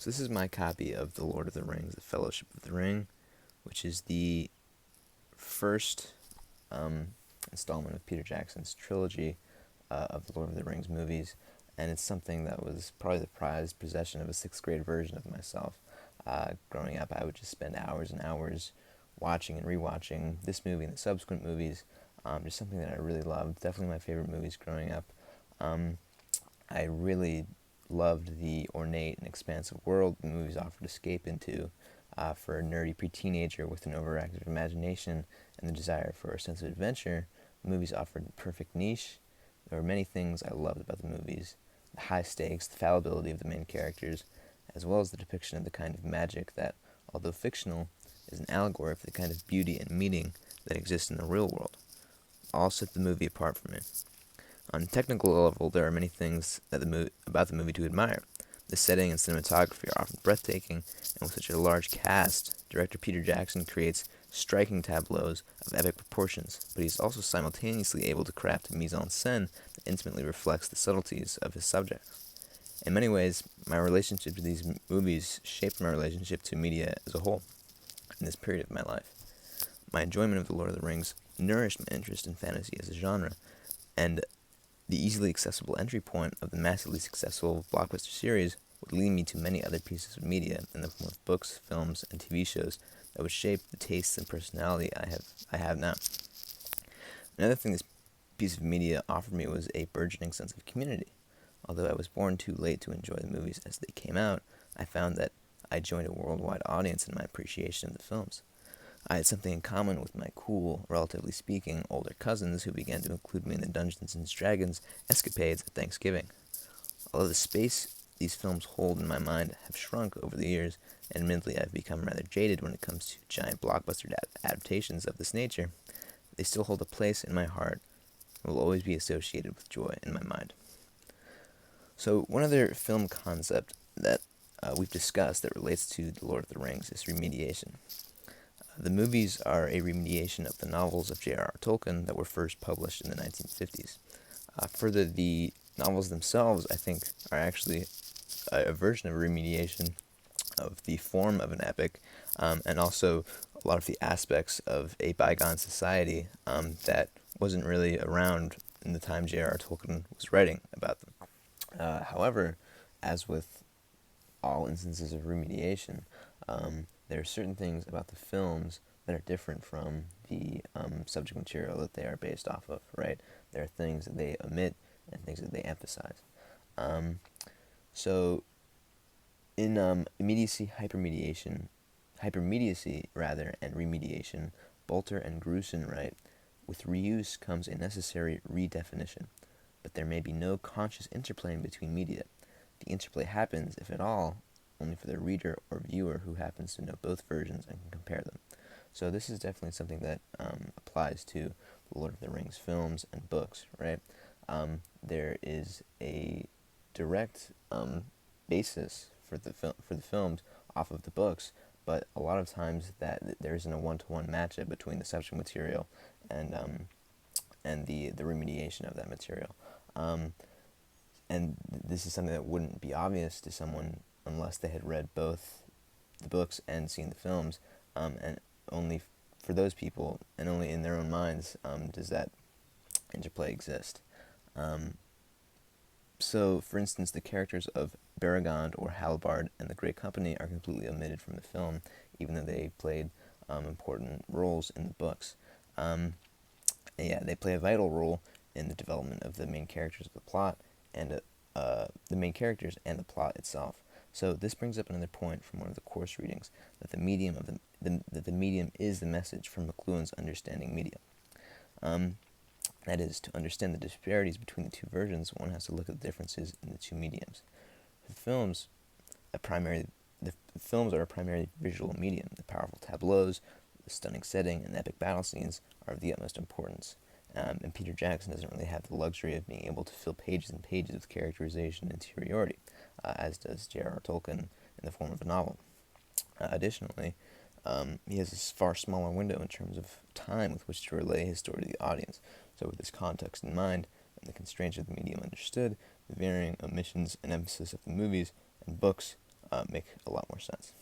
So this is my copy of The Lord of the Rings, The Fellowship of the Ring, which is the first um, installment of Peter Jackson's trilogy of the Lord of the Rings movies, and it's something that was probably the prized possession of a sixth grade version of myself. Growing up, I would just spend hours and hours watching and rewatching this movie and the subsequent movies. Just something that I really loved. Definitely my favorite movies growing up. Um, I really loved the ornate and expansive world the movies offered escape into for a nerdy pre-teenager with an overactive imagination and the desire for a sense of adventure. The movies offered the perfect niche. There were many things I loved about the movies: the high stakes, the fallibility of the main characters, as well as the depiction of the kind of magic that, although fictional, is an allegory for the kind of beauty and meaning that exists in the real world. All set the movie apart from it. On a technical level, there are many things about the movie to admire. The setting and cinematography are often breathtaking, and with such a large cast, director Peter Jackson creates striking tableaus of epic proportions, but he is also simultaneously able to craft a mise-en-scène that intimately reflects the subtleties of his subjects. In many ways, my relationship to these movies shaped my relationship to media as a whole in this period of my life. My enjoyment of The Lord of the Rings nourished my interest in fantasy as a genre, and the easily accessible entry point of the massively successful blockbuster series would lead me to many other pieces of media in the form of books, films, and TV shows that would shape the tastes and personality I have now. Another thing this piece of media offered me was a burgeoning sense of community. Although I was born too late to enjoy the movies as they came out, I found that I joined a worldwide audience in my appreciation of the films. I had something in common with my cool, relatively speaking, older cousins who began to include me in the Dungeons and Dragons escapades at Thanksgiving. Although the space these films hold in my mind have shrunk over the years, and admittedly I've become rather jaded when it comes to giant blockbuster adaptations of this nature, they still hold a place in my heart and will always be associated with joy in my mind. So one other film concept that we've discussed that relates to The Lord of the Rings is remediation. The movies are a remediation of the novels of J.R.R. Tolkien that were first published in the 1950s. Further, the novels themselves, I think, are actually a version of a remediation of the form of an epic, and also a lot of the aspects of a bygone society that wasn't really around in the time J.R.R. Tolkien was writing about them. However, as with all instances of remediation, there are certain things about the films that are different from the subject material that they are based off of, right? There are things that they omit and things that they emphasize. So, in hypermediacy rather, and remediation, Bolter and Grusin write, with reuse comes a necessary redefinition, but there may be no conscious interplay between media. The interplay happens, if at all, only for the reader or viewer who happens to know both versions and can compare them. So this is definitely something that applies to the Lord of the Rings films and books, right? There is a direct basis for the films off of the books, but a lot of times that there isn't a one-to-one matchup between the subject material and the remediation of that material. And this is something that wouldn't be obvious to someone unless they had read both the books and seen the films, and only for those people, and only in their own minds, does that interplay exist. So, for instance, the characters of Beregond or Halbard and the Great Company are completely omitted from the film, even though they played important roles in the books. They play a vital role in the development of the main characters of the plot, and the main characters and the plot itself. So this brings up another point from one of the course readings, that the medium is the message from McLuhan's Understanding Media. That is, to understand the disparities between the two versions, one has to look at the differences in the two mediums. The films are a primary visual medium. The powerful tableaus, the stunning setting, and the epic battle scenes are of the utmost importance. And Peter Jackson doesn't really have the luxury of being able to fill pages and pages with characterization and interiority, as does J.R.R. Tolkien in the form of a novel. Additionally, he has a far smaller window in terms of time with which to relay his story to the audience. So with this context in mind, and the constraints of the medium understood, the varying omissions and emphasis of the movies and books make a lot more sense.